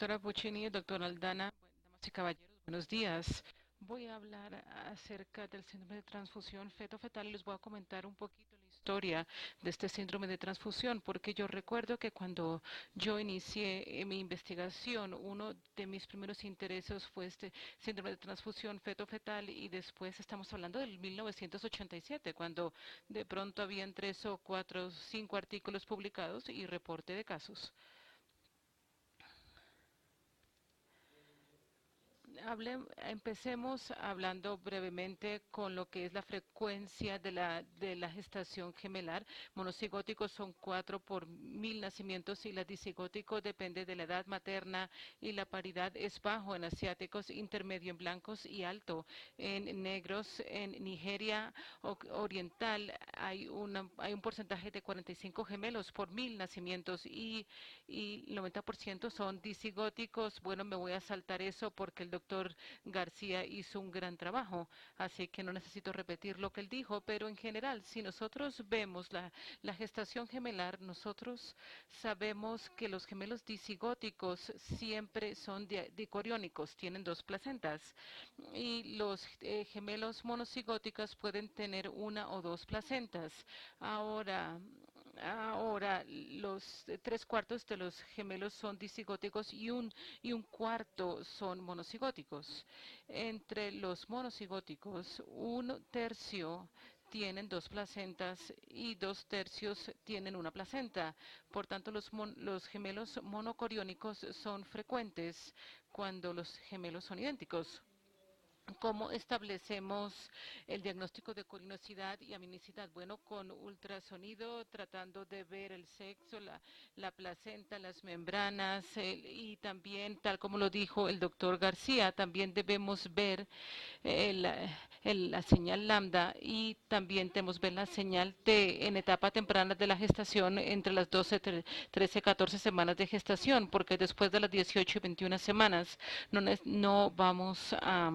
doctora Puccini, doctora Aldana, damas y caballeros, buenos días. Voy a hablar acerca del síndrome de transfusión feto-fetal y les voy a comentar un poquito la historia de este síndrome de transfusión, porque yo recuerdo que cuando yo inicié mi investigación, uno de mis primeros intereses fue este síndrome de transfusión feto-fetal y después estamos hablando del 1987, cuando de pronto habían 3 o 4 o 5 artículos publicados y reporte de casos. Empecemos hablando brevemente con lo que es la frecuencia de la gestación gemelar. Monocigóticos son 4 por 1000 nacimientos y la disigótico depende de la edad materna y la paridad es bajo en asiáticos, intermedio en blancos y alto en negros. En Nigeria oriental hay un porcentaje de 45 gemelos por 1000 nacimientos y el 90% son disigóticos. Bueno, me voy a saltar eso porque el doctor García hizo un gran trabajo, así que no necesito repetir lo que él dijo, pero en general, si nosotros vemos la gestación gemelar, nosotros sabemos que los gemelos disigóticos siempre son dicoriónicos, tienen 2 placentas, y los gemelos monocigóticos pueden tener 1 o 2 placentas. Ahora, Ahora, los 3 cuartos de los gemelos son disigóticos y un cuarto son monocigóticos. Entre los monocigóticos, 1 tercio tienen 2 placentas y 2 tercios tienen 1 placenta. Por tanto, los gemelos monocoriónicos son frecuentes cuando los gemelos son idénticos. ¿Cómo establecemos el diagnóstico de corinosidad y aminicidad? Bueno, con ultrasonido, tratando de ver el sexo, la placenta, las membranas y también, tal como lo dijo el doctor García, también debemos ver el, la señal lambda y también tenemos ver la señal T en etapa temprana de la gestación entre las 12, 13, 14 semanas de gestación, porque después de las 18 y 21 semanas no vamos a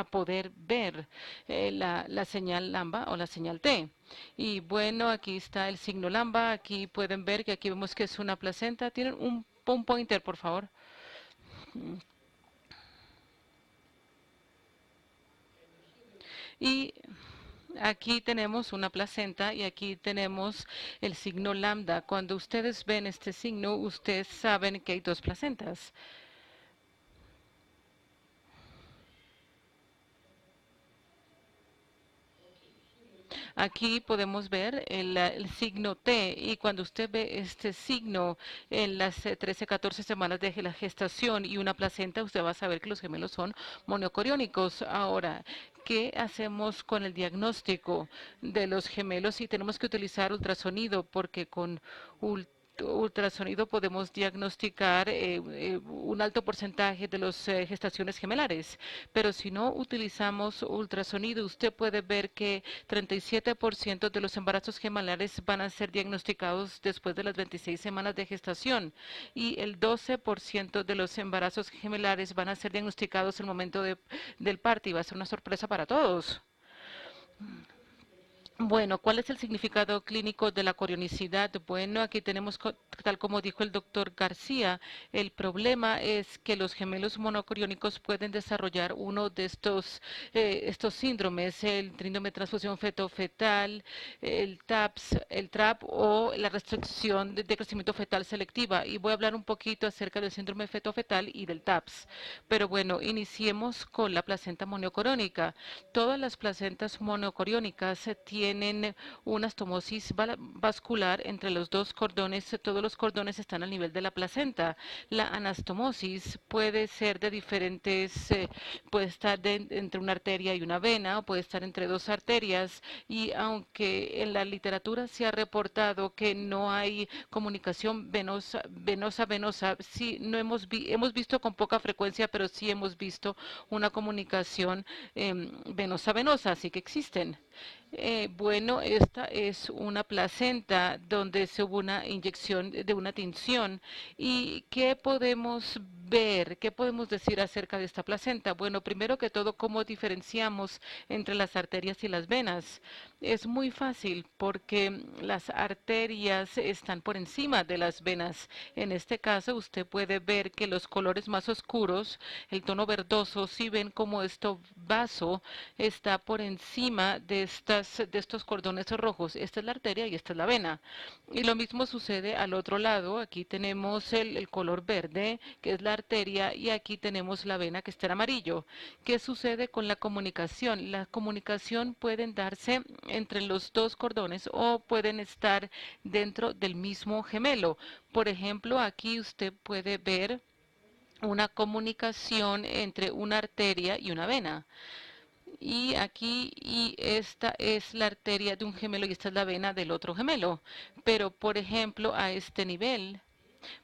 poder ver la señal lambda o la señal T. Y bueno, aquí está el signo lambda, aquí pueden ver que aquí vemos que es una placenta. Tienen un pointer, por favor. Y aquí tenemos una placenta y aquí tenemos el signo lambda. Cuando ustedes ven este signo, ustedes saben que hay 2 placentas. Aquí podemos ver el signo T y cuando usted ve este signo en las 13, 14 semanas de la gestación y una placenta, usted va a saber que los gemelos son monocoriónicos. Ahora, ¿qué hacemos con el diagnóstico de los gemelos? Si tenemos que utilizar ultrasonido, porque con ultrasonido podemos diagnosticar un alto porcentaje de las gestaciones gemelares, pero si no utilizamos ultrasonido, usted puede ver que 37% de los embarazos gemelares van a ser diagnosticados después de las 26 semanas de gestación y el 12% de los embarazos gemelares van a ser diagnosticados en el momento del parto y va a ser una sorpresa para todos. Bueno, ¿cuál es el significado clínico de la corionicidad? Bueno, aquí tenemos, tal como dijo el doctor García, el problema es que los gemelos monocoriónicos pueden desarrollar uno de estos síndromes, el síndrome de transfusión feto-fetal, el TAPS, el TRAP o la restricción de crecimiento fetal selectiva. Y voy a hablar un poquito acerca del síndrome feto-fetal y del TAPS. Pero bueno, iniciemos con la placenta monocorónica. Todas las placentas monocoriónicas tienen una estomosis vascular entre los 2 cordones. Todos los cordones están al nivel de la placenta. La anastomosis puede ser de diferentes, puede estar entre una arteria y una vena, o puede estar entre 2 arterias. Y aunque en la literatura se ha reportado que no hay comunicación venosa, sí, no hemos visto con poca frecuencia, pero sí hemos visto una comunicación venosa, así que existen. Bueno, esta es una placenta donde se hubo una inyección de una tinción. ¿Y qué podemos ver? ¿Qué podemos decir acerca de esta placenta? Bueno, primero que todo, ¿cómo diferenciamos entre las arterias y las venas? Es muy fácil porque las arterias están por encima de las venas. En este caso, usted puede ver que los colores más oscuros, el tono verdoso, si ven como este vaso está por encima de estos cordones rojos. Esta es la arteria y esta es la vena. Y lo mismo sucede al otro lado. Aquí tenemos el color verde, que es la arteria, y aquí tenemos la vena, que está en amarillo. ¿Qué sucede con la comunicación? La comunicación puede darse entre los dos cordones o pueden estar dentro del mismo gemelo. Por ejemplo, aquí usted puede ver una comunicación entre una arteria y una vena. Y aquí, y esta es la arteria de un gemelo y esta es la vena del otro gemelo. Pero, por ejemplo, a este nivel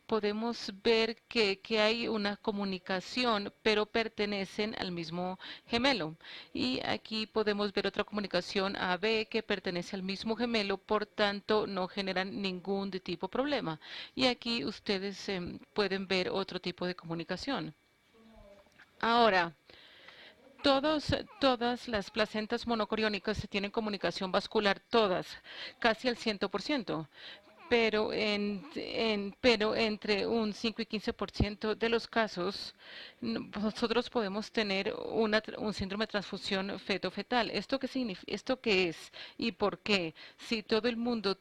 podemos ver que hay una comunicación, pero pertenecen al mismo gemelo. Y aquí podemos ver otra comunicación AB que pertenece al mismo gemelo, por tanto no generan ningún tipo de problema. Y aquí ustedes pueden ver otro tipo de comunicación. Ahora, todas las placentas monocoriónicas tienen comunicación vascular, todas, casi al 100%, pero entre un 5 y 15% de los casos nosotros podemos tener un síndrome de transfusión feto-fetal. ¿Esto qué significa? ¿Esto qué es? ¿Y por qué? Si todo el mundo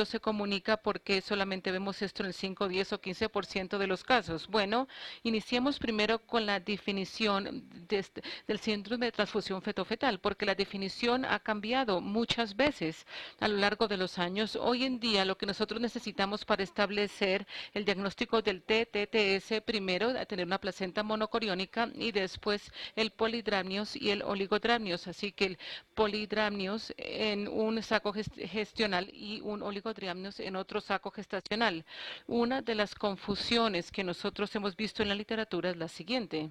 se comunica, ¿por qué solamente vemos esto en el 5, 10 o 15% de los casos? Bueno, iniciemos primero con la definición del síndrome de transfusión feto-fetal, porque la definición ha cambiado muchas veces a lo largo de los años. Hoy en día lo que nosotros necesitamos para establecer el diagnóstico del TTS, primero tener una placenta monocoriónica y después el polidramnios y el oligodramnios. Así que el polidramnios en un saco gestional y un oligodramnios en otro saco gestacional. Una de las confusiones que nosotros hemos visto en la literatura es la siguiente.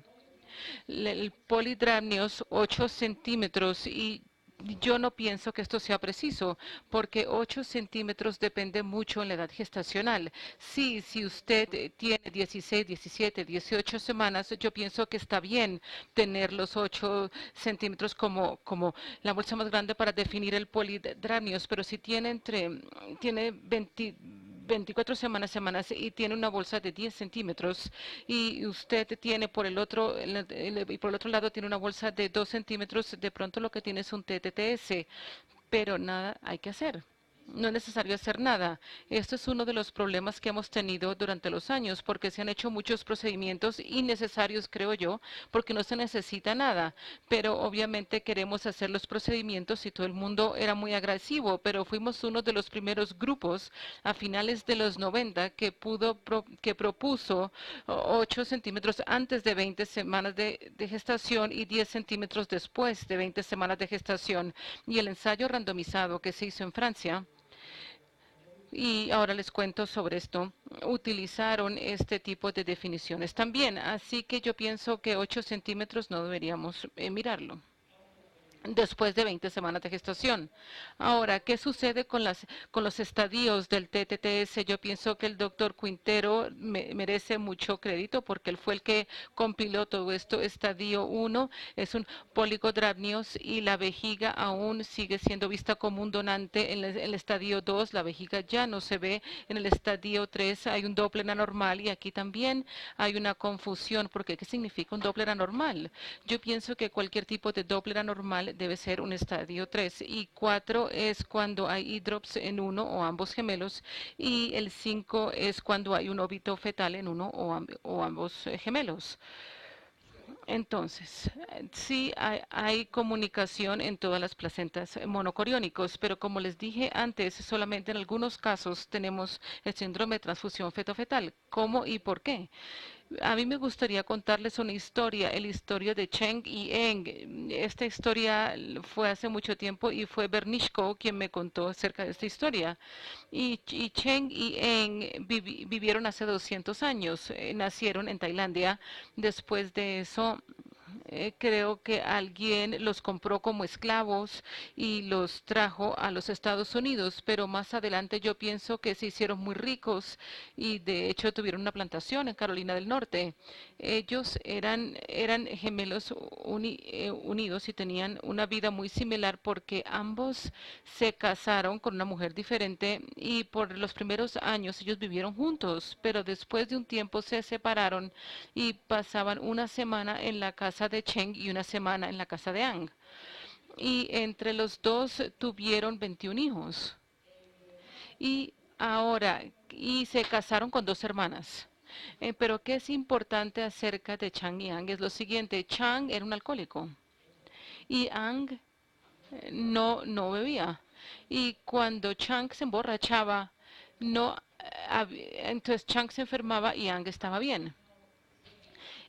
El polidramnios 8 centímetros y yo no pienso que esto sea preciso, porque 8 centímetros depende mucho en la edad gestacional. Sí, si usted tiene 16, 17, 18 semanas, yo pienso que está bien tener los 8 centímetros como la bolsa más grande para definir el polidramnios, pero si tiene 24 semanas y tiene una bolsa de 10 centímetros y usted tiene y por el otro lado tiene una bolsa de 2 centímetros, de pronto lo que tiene es un TTS, pero nada hay que hacer. No es necesario hacer nada. Esto es uno de los problemas que hemos tenido durante los años, porque se han hecho muchos procedimientos innecesarios, creo yo, porque no se necesita nada. Pero obviamente queremos hacer los procedimientos y todo el mundo era muy agresivo, pero fuimos uno de los primeros grupos a finales de los 90 que propuso 8 centímetros antes de 20 semanas de gestación y 10 centímetros después de 20 semanas de gestación. Y el ensayo randomizado que se hizo en Francia, y ahora les cuento sobre esto, utilizaron este tipo de definiciones también. Así que yo pienso que 8 centímetros no deberíamos mirarlo después de 20 semanas de gestación. Ahora, ¿qué sucede con los estadios del TTS? Yo pienso que el doctor Quintero merece mucho crédito porque él fue el que compiló todo esto. Estadio 1 es un poligodramnios y la vejiga aún sigue siendo vista como un donante. En el estadio 2 la vejiga ya no se ve. En el estadio 3 hay un Doppler anormal y aquí también hay una confusión porque ¿qué significa un Doppler anormal? Yo pienso que cualquier tipo de Doppler anormal debe ser un estadio 3 y 4 es cuando hay drops en uno o ambos gemelos y el 5 es cuando hay un óbito fetal en uno o ambos gemelos. Entonces, sí hay comunicación en todas las placentas monocoriónicos, pero como les dije antes, solamente en algunos casos tenemos el síndrome de transfusión feto-fetal. ¿Cómo y por qué? A mí me gustaría contarles una historia, el historia de Cheng y Eng. Esta historia fue hace mucho tiempo y fue Bernishko quien me contó acerca de esta historia. Y Cheng y Eng vivieron hace 200 años, nacieron en Tailandia. Después de eso, Creo que alguien los compró como esclavos y los trajo a los Estados Unidos, pero más adelante yo pienso que se hicieron muy ricos y de hecho tuvieron una plantación en Carolina del Norte. Ellos eran gemelos unidos y tenían una vida muy similar porque ambos se casaron con una mujer diferente y por los primeros años ellos vivieron juntos, pero después de un tiempo se separaron y pasaban una semana en la casa de Cheng y una semana en la casa de Ang. Y entre los dos tuvieron 21 hijos. Y ahora, y se casaron con dos hermanas. Pero qué es importante acerca de Chang y Ang es lo siguiente. Chang era un alcohólico y Ang no bebía. Y cuando Chang se emborrachaba, no, entonces Chang se enfermaba y Ang estaba bien.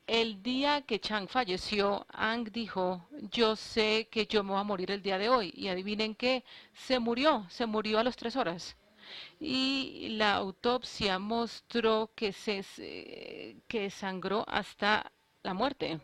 El día que Chang falleció, Ang dijo, yo sé que yo me voy a morir el día de hoy. Y adivinen qué, se murió a las 3 horas. Y la autopsia mostró que sangró hasta la muerte.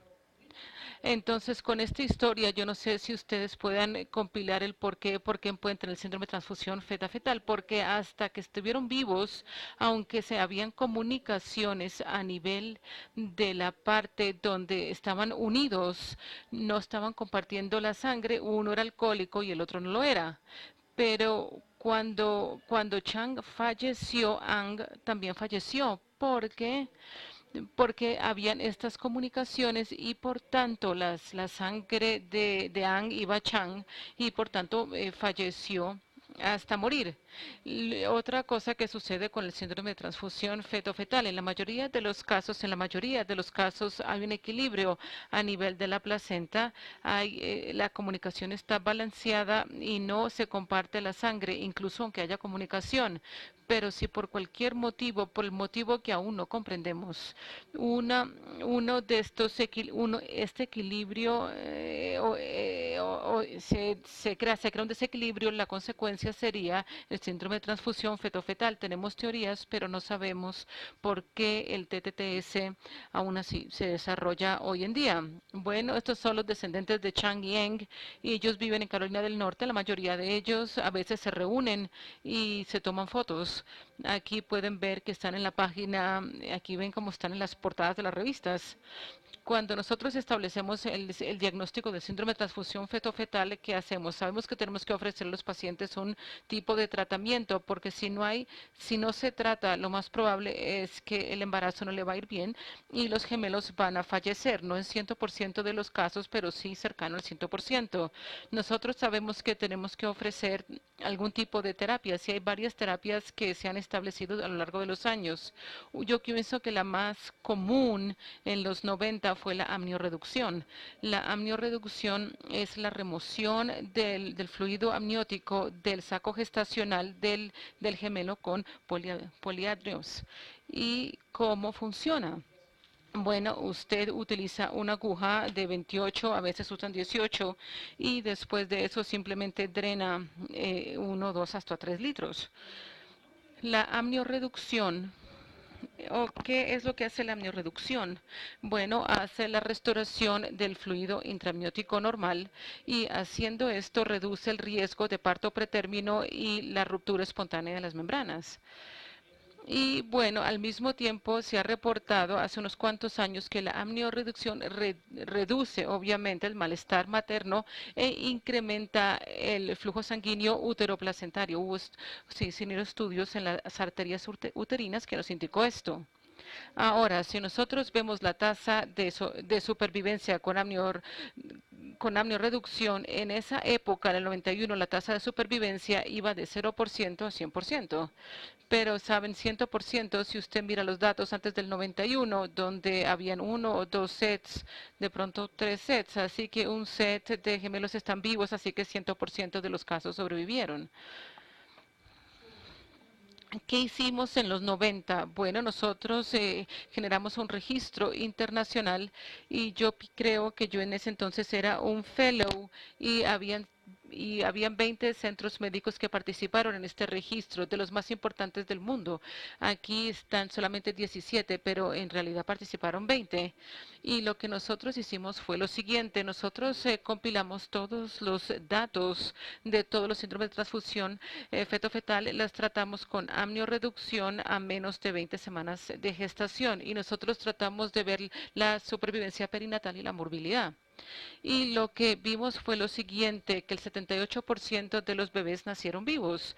Entonces, con esta historia, yo no sé si ustedes puedan compilar el por qué pueden tener el síndrome de transfusión fetal, porque hasta que estuvieron vivos, aunque se habían comunicaciones a nivel de la parte donde estaban unidos, no estaban compartiendo la sangre, uno era alcohólico y el otro no lo era. Pero cuando Chang falleció, Ang también falleció, porque habían estas comunicaciones y por tanto la sangre de Ang iba a Chang y por tanto falleció hasta morir. Otra cosa que sucede con el síndrome de transfusión feto-fetal, en la mayoría de los casos hay un equilibrio a nivel de la placenta, la comunicación está balanceada y no se comparte la sangre, incluso aunque haya comunicación. Pero si por cualquier motivo, por el motivo que aún no comprendemos, una, uno de estos este equilibrio se crea un desequilibrio, la consecuencia sería el síndrome de transfusión feto-fetal. Tenemos teorías, pero no sabemos por qué el TTTS aún así se desarrolla hoy en día. Bueno, estos son los descendientes de Chang y Eng y ellos viven en Carolina del Norte. La mayoría de ellos a veces se reúnen y se toman fotos. Aquí pueden ver que están en la página, aquí ven cómo están en las portadas de las revistas. Cuando nosotros establecemos el diagnóstico del síndrome de transfusión feto-fetal, ¿qué hacemos? Sabemos que tenemos que ofrecer a los pacientes un tipo de tratamiento, porque si no se trata, lo más probable es que el embarazo no le va a ir bien y los gemelos van a fallecer. No en 100% de los casos, pero sí cercano al 100%. Nosotros sabemos que tenemos que ofrecer algún tipo de terapia. Sí hay varias terapias que se han establecido a lo largo de los años. Yo pienso que la más común en los 90 fue la amniorreducción. La amniorreducción es la remoción del fluido amniótico del saco gestacional del gemelo con poliandrios. ¿Y cómo funciona? Bueno, usted utiliza una aguja de 28, a veces usan 18, y después de eso simplemente drena 1, 2 hasta 3 litros. La amniorreducción. ¿O qué es lo que hace la amniorreducción? Bueno, hace la restauración del fluido intraamniótico normal y haciendo esto reduce el riesgo de parto pretérmino y la ruptura espontánea de las membranas. Y bueno, al mismo tiempo se ha reportado hace unos cuantos años que la amniorreducción reduce obviamente el malestar materno e incrementa el flujo sanguíneo uteroplacentario. Se hicieron estudios en las arterias uterinas que nos indicó esto. Ahora, si nosotros vemos la tasa de supervivencia con amniorreducción, en esa época, en el 91, la tasa de supervivencia iba de 0% a 100%. Pero saben, 100%, si usted mira los datos antes del 91, donde habían 1 o 2 sets, de pronto 3 sets, así que un set de gemelos están vivos, así que 100% de los casos sobrevivieron. ¿Qué hicimos en los 90? Bueno, nosotros generamos un registro internacional y yo creo que yo en ese entonces era un fellow y habían y habían 20 centros médicos que participaron en este registro, de los más importantes del mundo. Aquí están solamente 17, pero en realidad participaron 20. Y lo que nosotros hicimos fue lo siguiente. Nosotros compilamos todos los datos de todos los síndromes de transfusión feto-fetal, las tratamos con amniorreducción a menos de 20 semanas de gestación y nosotros tratamos de ver la supervivencia perinatal y la morbilidad. Y lo que vimos fue lo siguiente, que el 78% de los bebés nacieron vivos.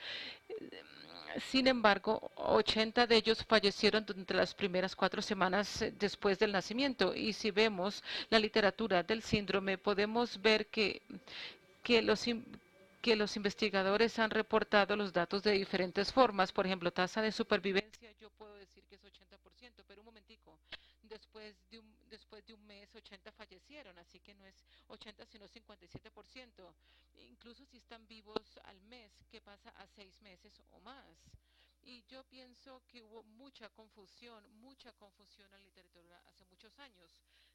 Sin embargo, 80 de ellos fallecieron durante las primeras 4 semanas después del nacimiento. Y si vemos la literatura del síndrome, podemos ver que los, que los investigadores han reportado los datos de diferentes formas. Por ejemplo, tasa de supervivencia, yo puedo decir que es 80%, pero un momentico, después de un mes 80 fallecieron, así que no es 80 sino 57%. Incluso si están vivos al mes, ¿qué pasa a 6 meses o más? Y yo pienso que hubo mucha confusión en la literatura hace muchos años.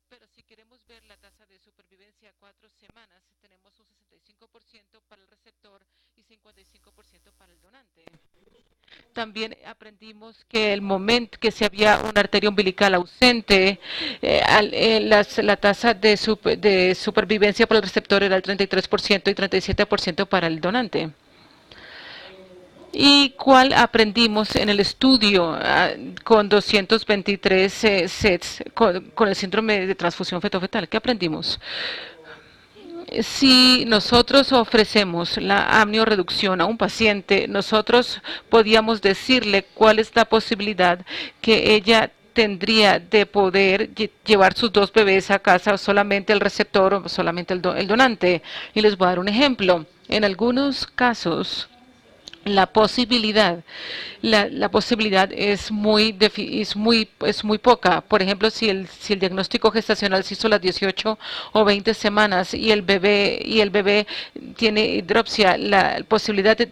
Pero si queremos ver la tasa de supervivencia a 4 semanas, tenemos un 65% para el receptor y 55% para el donante. También aprendimos que el momento que si había una arteria umbilical ausente, la tasa de supervivencia para el receptor era el 33% y 37% para el donante. ¿Y cuál aprendimos en el estudio con 223 sets con el síndrome de transfusión feto-fetal? ¿Qué aprendimos? Si nosotros ofrecemos la amniorreducción a un paciente, nosotros podíamos decirle cuál es la posibilidad que ella tendría de poder llevar sus 2 bebés a casa, o solamente el receptor o solamente el donante. Y les voy a dar un ejemplo. En algunos casos, la posibilidad es muy poca. Por ejemplo, si el diagnóstico gestacional se hizo a las 18 o 20 semanas y el bebé tiene hidropsia, la posibilidad de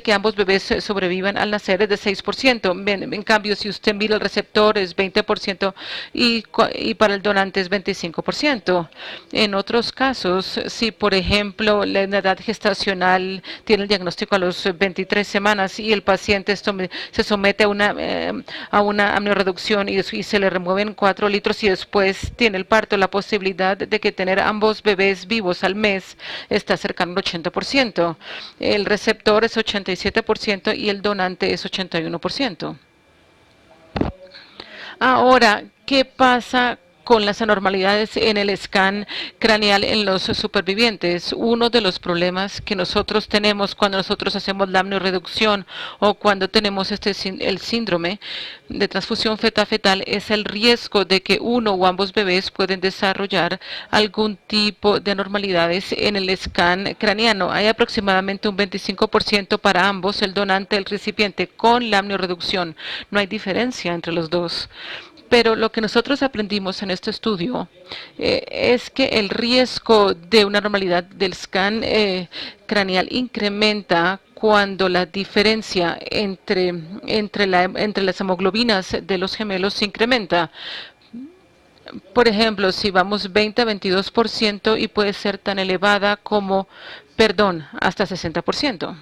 que ambos bebés sobrevivan al nacer es de 6%. En cambio, si usted mira el receptor es 20% y para el donante es 25%. En otros casos, si por ejemplo la edad gestacional tiene el diagnóstico a los 23 semanas y el paciente se somete a una amniorreducción y se le remueven 4 litros y después tiene el parto, la posibilidad de que tener ambos bebés vivos al mes está cercano al 80%. El receptor es 87% y el donante es 81%. Ahora, ¿qué pasa con las anormalidades en el scan craneal en los supervivientes? Uno de los problemas que nosotros tenemos cuando nosotros hacemos la amniorreducción o cuando tenemos el síndrome de transfusión fetal es el riesgo de que uno o ambos bebés pueden desarrollar algún tipo de anormalidades en el scan craneano. Hay aproximadamente un 25% para ambos, el donante y el recipiente, con la amniorreducción. No hay diferencia entre los dos. Pero lo que nosotros aprendimos en este estudio es que el riesgo de una anormalidad del scan craneal incrementa cuando la diferencia entre las hemoglobinas de los gemelos se incrementa. Por ejemplo, si vamos 20 a 22% y puede ser tan elevada como, hasta 60%.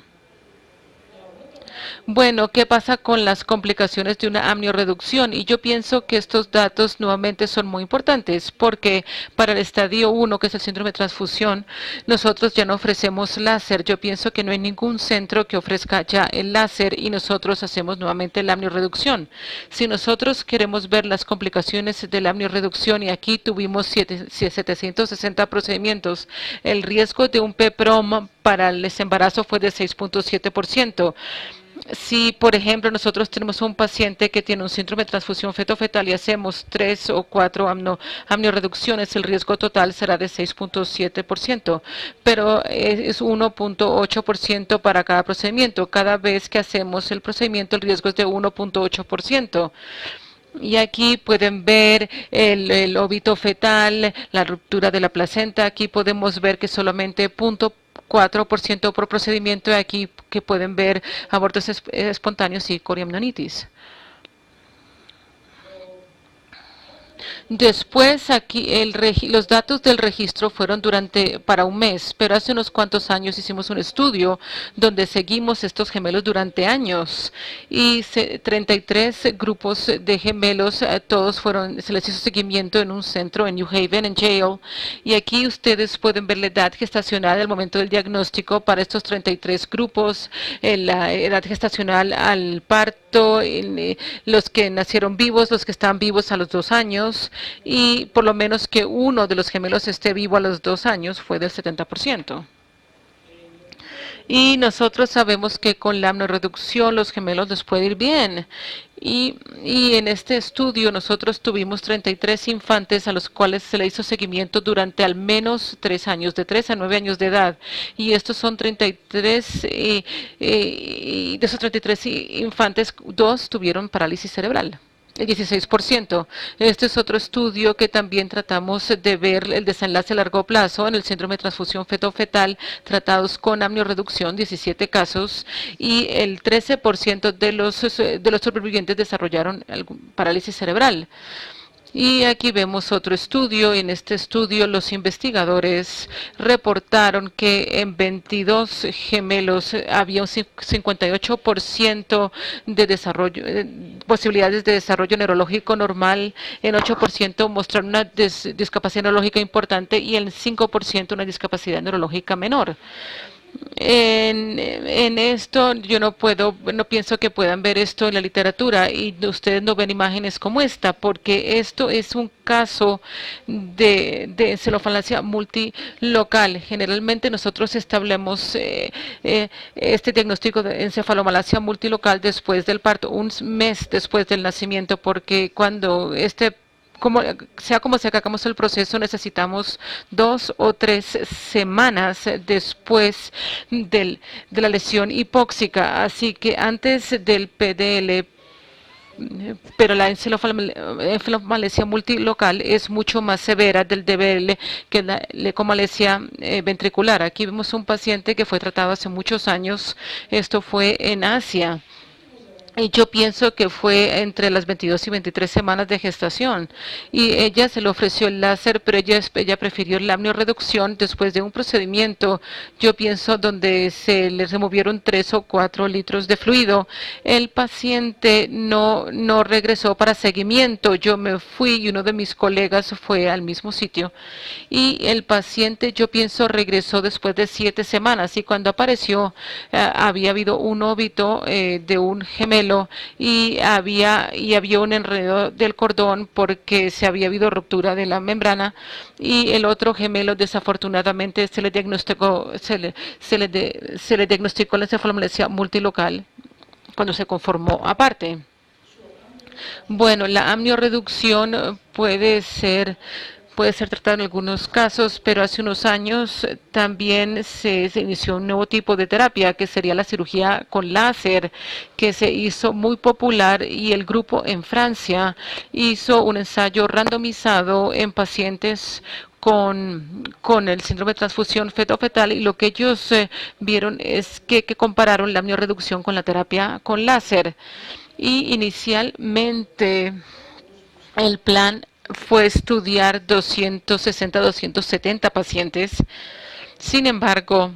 Bueno, ¿qué pasa con las complicaciones de una amniorreducción? Y yo pienso que estos datos nuevamente son muy importantes porque para el estadio 1, que es el síndrome de transfusión, nosotros ya no ofrecemos láser. Yo pienso que no hay ningún centro que ofrezca ya el láser y nosotros hacemos nuevamente la amniorreducción. Si nosotros queremos ver las complicaciones de la amniorreducción y aquí tuvimos 760 procedimientos, el riesgo de un PEPROM para el embarazo fue de 6.7%. Si, por ejemplo, nosotros tenemos un paciente que tiene un síndrome de transfusión feto-fetal y hacemos 3 o 4 amniorreducciones, el riesgo total será de 6.7%, pero es 1.8% para cada procedimiento. Cada vez que hacemos el procedimiento, el riesgo es de 1.8%. Y aquí pueden ver el óbito fetal, la ruptura de la placenta. Aquí podemos ver que solamente 0.4% por procedimiento. Y aquí que pueden ver abortos espontáneos y coriamnionitis. Después, aquí los datos del registro fueron para un mes, pero hace unos cuantos años hicimos un estudio donde seguimos estos gemelos durante años y 33 grupos de gemelos, se les hizo seguimiento en un centro en New Haven, en Yale, y aquí ustedes pueden ver la edad gestacional al momento del diagnóstico para estos 33 grupos, la edad gestacional al parto, los que nacieron vivos, los que están vivos a los 2 años, y por lo menos que uno de los gemelos esté vivo a los 2 años fue del 70%. Y nosotros sabemos que con la amnorreducción los gemelos les puede ir bien. Y en este estudio nosotros tuvimos 33 infantes a los cuales se le hizo seguimiento durante al menos 3 años, de 3 a 9 años de edad. Y estos son 33, y de esos 33 infantes, 2 tuvieron parálisis cerebral. El 16%. Este es otro estudio que también tratamos de ver el desenlace a largo plazo en el síndrome de transfusión feto-fetal, tratados con amniorreducción, 17 casos, y el 13% de los sobrevivientes desarrollaron parálisis cerebral. Y aquí vemos otro estudio. En este estudio los investigadores reportaron que en 22 gemelos había un 58% de desarrollo, posibilidades de desarrollo neurológico normal, en 8% mostraron una discapacidad neurológica importante y en 5% una discapacidad neurológica menor. En esto yo no pienso que puedan ver esto en la literatura y ustedes no ven imágenes como esta, porque esto es un caso de encefalopalacia multilocal. Generalmente nosotros establecemos este diagnóstico de encefalopalacia multilocal después del parto, un mes después del nacimiento, porque cuando como sea que hagamos el proceso, necesitamos 2 o 3 semanas después de la lesión hipóxica. Así que antes del PDL, pero la encefalopalacia multilocal es mucho más severa del DBL que la leucomalacia ventricular. Aquí vemos un paciente que fue tratado hace muchos años. Esto fue en Asia. Y yo pienso que fue entre las 22 y 23 semanas de gestación. Y ella se le ofreció el láser, pero ella prefirió la amniorreducción después de un procedimiento, yo pienso, donde se le removieron 3 o 4 litros de fluido. El paciente no regresó para seguimiento. Yo me fui y uno de mis colegas fue al mismo sitio. Y el paciente, yo pienso, regresó después de 7 semanas. Y cuando apareció, había habido un óbito de un gemelo y había un enredo del cordón porque se había habido ruptura de la membrana, y el otro gemelo desafortunadamente se le diagnosticó la encefalopalacia multilocal cuando se conformó aparte. Bueno, la amniorreducción puede ser tratada en algunos casos, pero hace unos años también se inició un nuevo tipo de terapia, que sería la cirugía con láser, que se hizo muy popular, y el grupo en Francia hizo un ensayo randomizado en pacientes con el síndrome de transfusión feto-fetal, y lo que ellos vieron es que compararon la amniorreducción con la terapia con láser. Y inicialmente el plan fue estudiar 260, 270 pacientes. Sin embargo,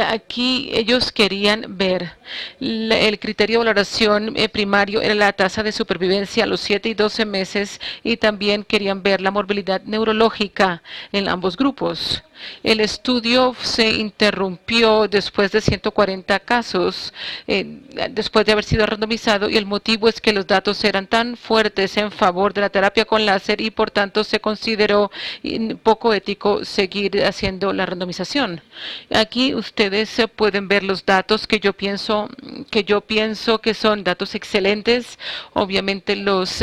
aquí ellos querían ver el criterio de valoración primario era la tasa de supervivencia a los 7 y 12 meses, y también querían ver la morbilidad neurológica en ambos grupos. El estudio se interrumpió después de 140 casos, después de haber sido randomizado, y el motivo es que los datos eran tan fuertes en favor de la terapia con láser y por tanto se consideró poco ético seguir haciendo la randomización. Aquí ustedes pueden ver los datos que yo pienso que son datos excelentes. Obviamente los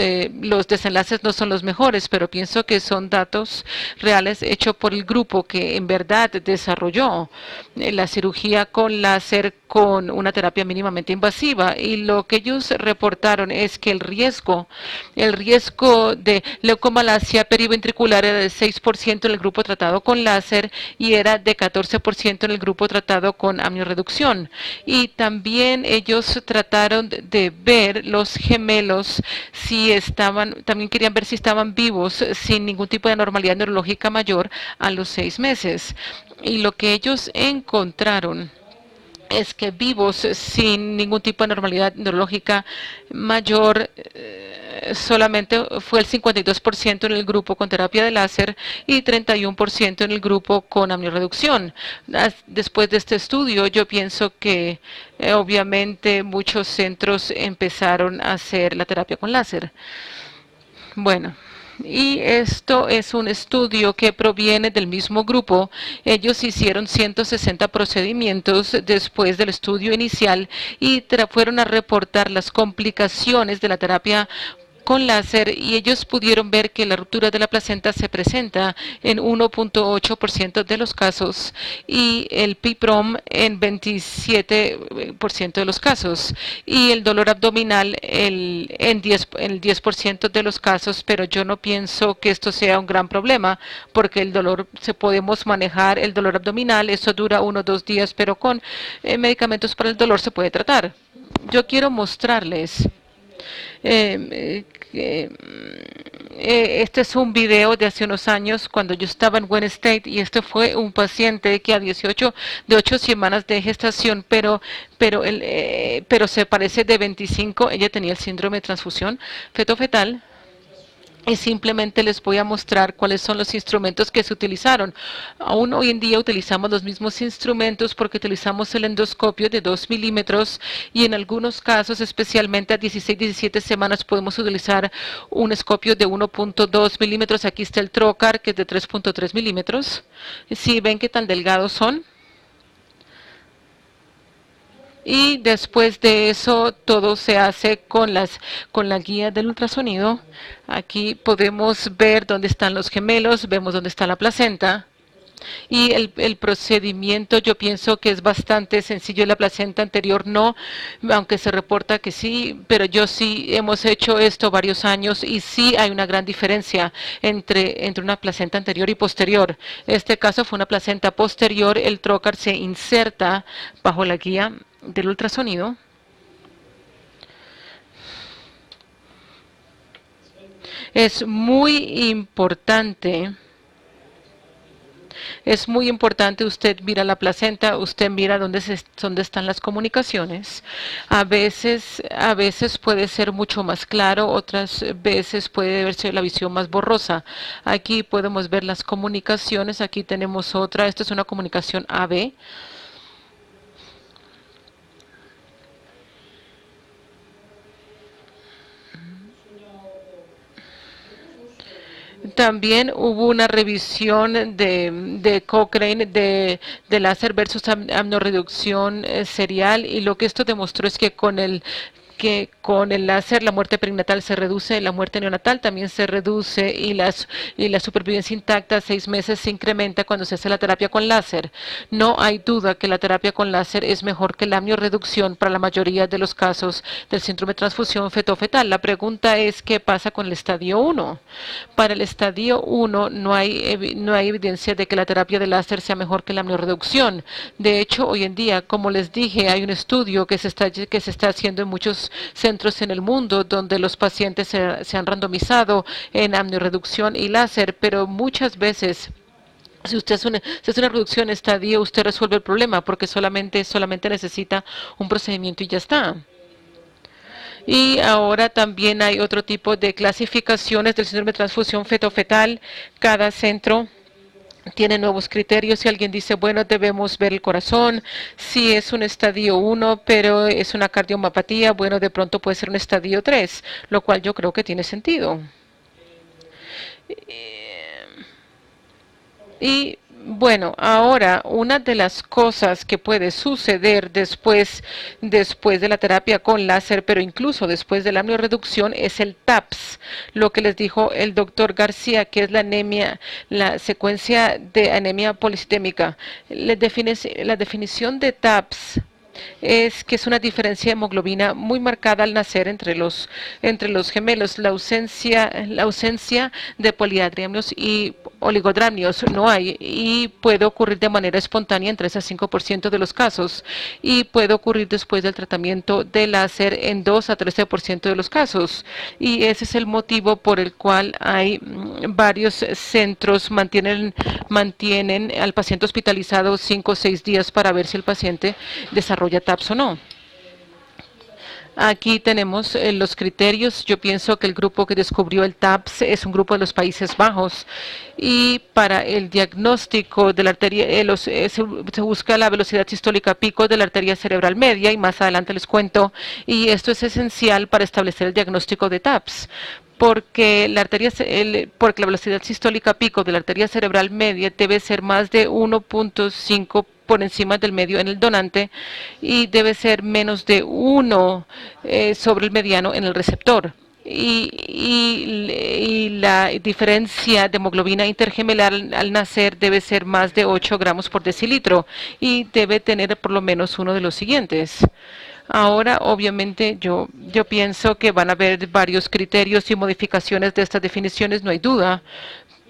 desenlaces no son los mejores, pero pienso que son datos reales hechos por el grupo que en verdad desarrolló la cirugía con láser con una terapia mínimamente invasiva, y lo que ellos reportaron es que el riesgo de leucomalacia periventricular era de 6% en el grupo tratado con láser y era de 14% en el grupo tratado tratado con amniorreducción. Y también ellos trataron de ver los gemelos si estaban, también querían ver si estaban vivos sin ningún tipo de anormalidad neurológica mayor a los 6 meses. Y lo que ellos encontraron es que vivos sin ningún tipo de normalidad neurológica mayor solamente fue el 52% en el grupo con terapia de láser y 31% en el grupo con amniorreducción. Después de este estudio, yo pienso que obviamente muchos centros empezaron a hacer la terapia con láser. Bueno. Y esto es un estudio que proviene del mismo grupo. Ellos hicieron 160 procedimientos después del estudio inicial y fueron a reportar las complicaciones de la terapia con láser y ellos pudieron ver que la ruptura de la placenta se presenta en 1.8% de los casos y el PIPROM en 27% de los casos y el dolor abdominal en el 10% de los casos, pero yo no pienso que esto sea un gran problema porque el dolor podemos manejar el dolor abdominal, eso dura 1 o 2 días, pero con medicamentos para el dolor se puede tratar. Yo quiero mostrarles este es un video de hace unos años cuando yo estaba en Wayne State y este fue un paciente que a 8 semanas de gestación, pero se parece de 25, ella tenía el síndrome de transfusión feto-fetal. Y simplemente les voy a mostrar cuáles son los instrumentos que se utilizaron. Aún hoy en día utilizamos los mismos instrumentos porque utilizamos el endoscopio de 2 milímetros y en algunos casos, especialmente a 16-17 semanas, podemos utilizar un escopio de 1.2 milímetros. Aquí está el trocar, que es de 3.3 milímetros. ¿Sí ven qué tan delgados son? Y después de eso todo se hace con la guía del ultrasonido. Aquí podemos ver dónde están los gemelos, vemos dónde está la placenta. Y el procedimiento yo pienso que es bastante sencillo. La placenta anterior no, aunque se reporta que sí, pero yo sí hemos hecho esto varios años y sí hay una gran diferencia entre una placenta anterior y posterior. Este caso fue una placenta posterior, el trocar se inserta bajo la guía del ultrasonido. Es muy importante usted mira la placenta, usted mira dónde están las comunicaciones. A veces puede ser mucho más claro, otras veces puede verse la visión más borrosa. Aquí podemos ver las comunicaciones, aquí tenemos otra, esta es una comunicación AB. También hubo una revisión de Cochrane de láser versus amniorreducción serial y lo que esto demostró es que con el láser la muerte perinatal se reduce, la muerte neonatal también se reduce y la supervivencia intacta a 6 meses se incrementa cuando se hace la terapia con láser. No hay duda que la terapia con láser es mejor que la amniorreducción para la mayoría de los casos del síndrome de transfusión feto-fetal. La pregunta es ¿qué pasa con el estadio 1? Para el estadio 1 no hay evidencia de que la terapia de láser sea mejor que la amniorreducción. De hecho, hoy en día, como les dije, hay un estudio que se está haciendo en muchos centros en el mundo donde los pacientes se han randomizado en amniorreducción y láser, pero muchas veces si usted hace una reducción estadio, usted resuelve el problema porque solamente necesita un procedimiento y ya está. Y ahora también hay otro tipo de clasificaciones del síndrome de transfusión feto-fetal. Cada centro tiene nuevos criterios. Si alguien dice, bueno, debemos ver el corazón, si es un estadio 1, pero es una cardiomapatía, bueno, de pronto puede ser un estadio 3, lo cual yo creo que tiene sentido. Y bueno, ahora una de las cosas que puede suceder después de la terapia con láser, pero incluso después de la amniorreducción, es el TAPS, lo que les dijo el doctor García, que es la anemia, la secuencia de anemia policitémica. La definición de TAPS es que es una diferencia de hemoglobina muy marcada al nacer entre los gemelos, la ausencia de poliadriamos y oligodramnios, no hay, y puede ocurrir de manera espontánea en 3 a 5% de los casos, y puede ocurrir después del tratamiento de láser en 2 a 13% de los casos, y ese es el motivo por el cual hay varios centros mantienen al paciente hospitalizado 5 o 6 días para ver si el paciente desarrolla TAPS o no. Aquí tenemos los criterios. Yo pienso que el grupo que descubrió el TAPS es un grupo de los Países Bajos. Y para el diagnóstico de la arteria, se busca la velocidad sistólica pico de la arteria cerebral media, y más adelante les cuento. Y esto es esencial para establecer el diagnóstico de TAPS. Porque porque la velocidad sistólica pico de la arteria cerebral media debe ser más de 1.5 por encima del medio en el donante, y debe ser menos de 1 sobre el mediano en el receptor. Y la diferencia de hemoglobina intergemelar al nacer debe ser más de 8 gramos por decilitro, y debe tener por lo menos uno de los siguientes. Ahora, obviamente, yo pienso que van a haber varios criterios y modificaciones de estas definiciones, no hay duda,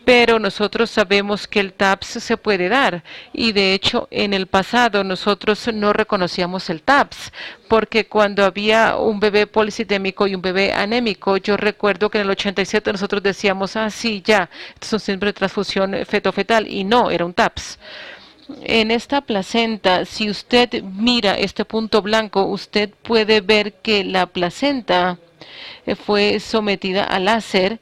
pero nosotros sabemos que el TAPS se puede dar, y de hecho en el pasado nosotros no reconocíamos el TAPS, porque cuando había un bebé policidémico y un bebé anémico, yo recuerdo que en el 87 nosotros decíamos, sí, ya, esto es un síndrome de transfusión feto-fetal, y no, era un TAPS. En esta placenta, si usted mira este punto blanco, usted puede ver que la placenta fue sometida a láser.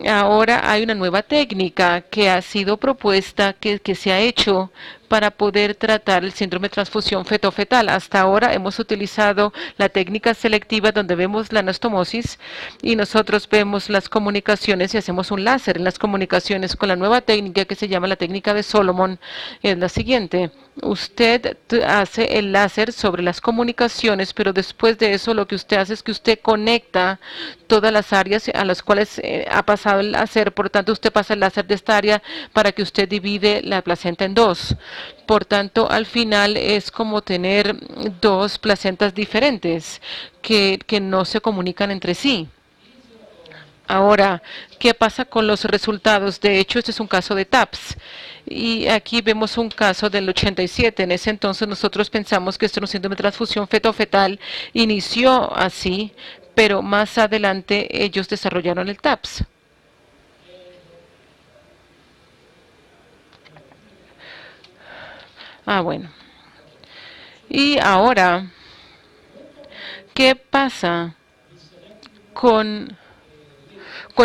Ahora hay una nueva técnica que ha sido propuesta, que se ha hecho para poder tratar el síndrome de transfusión feto-fetal. Hasta ahora hemos utilizado la técnica selectiva, donde vemos la anastomosis y nosotros vemos las comunicaciones y hacemos un láser en las comunicaciones. Con la nueva técnica que se llama la técnica de Solomon, es la siguiente. Usted hace el láser sobre las comunicaciones, pero después de eso lo que usted hace es que usted conecta todas las áreas a las cuales ha pasado el láser. Por tanto, usted pasa el láser de esta área para que usted divide la placenta en dos. Por tanto, al final es como tener dos placentas diferentes que no se comunican entre sí. Ahora, ¿qué pasa con los resultados? De hecho, este es un caso de TAPS. Y aquí vemos un caso del 87. En ese entonces nosotros pensamos que este era un síndrome de transfusión feto-fetal. Inició así, pero más adelante ellos desarrollaron el TAPS. Bueno. Y ahora, ¿qué pasa con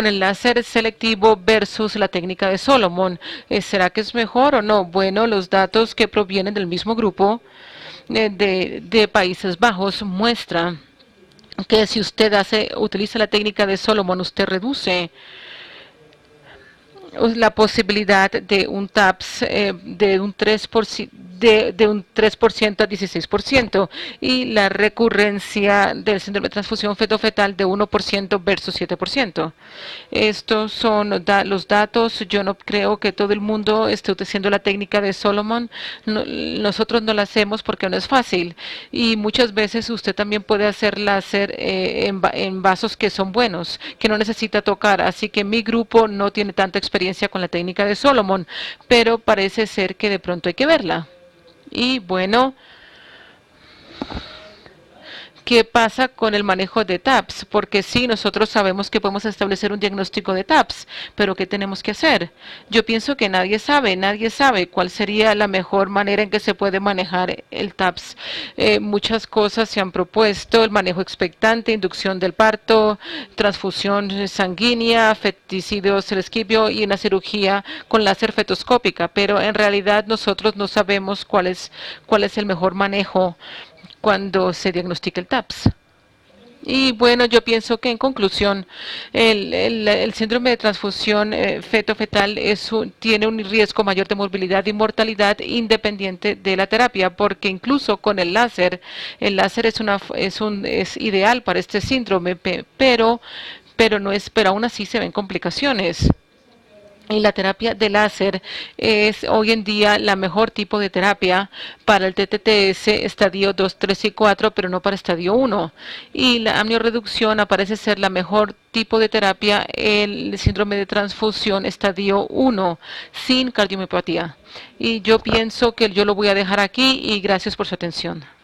el láser selectivo versus la técnica de Solomon? ¿Será que es mejor o no? Bueno, los datos que provienen del mismo grupo de Países Bajos muestran que si usted utiliza la técnica de Solomon, usted reduce la posibilidad de un TAPS de un 3%, de un 3% a 16%, y la recurrencia del síndrome de transfusión feto-fetal de 1% versus 7%. Estos son los datos. Yo no creo que todo el mundo esté utilizando la técnica de Solomon. Nosotros no la hacemos porque no es fácil, y muchas veces usted también puede hacer láser en vasos que son buenos, que no necesita tocar. Así que mi grupo no tiene tanta experiencia con la técnica de Solomon, pero parece ser que de pronto hay que verla. Y bueno, ¿qué pasa con el manejo de TAPS? Porque sí, nosotros sabemos que podemos establecer un diagnóstico de TAPS, pero ¿qué tenemos que hacer? Yo pienso que nadie sabe cuál sería la mejor manera en que se puede manejar el TAPS. Muchas cosas se han propuesto: el manejo expectante, inducción del parto, transfusión sanguínea, feticidio selesquipio y una cirugía con láser fetoscópica, pero en realidad nosotros no sabemos cuál es el mejor manejo cuando se diagnostica el TAPS. Y bueno, yo pienso que en conclusión, el síndrome de transfusión feto-fetal tiene un riesgo mayor de morbilidad y mortalidad independiente de la terapia, porque incluso con el láser es ideal para este síndrome, pero aún así se ven complicaciones. Y la terapia de láser es hoy en día la mejor tipo de terapia para el TTTS estadio 2, 3 y 4, pero no para estadio 1. Y la amniorreducción aparece ser la mejor tipo de terapia en el síndrome de transfusión estadio 1 sin cardiomiopatía. Y yo pienso que yo lo voy a dejar aquí y gracias por su atención.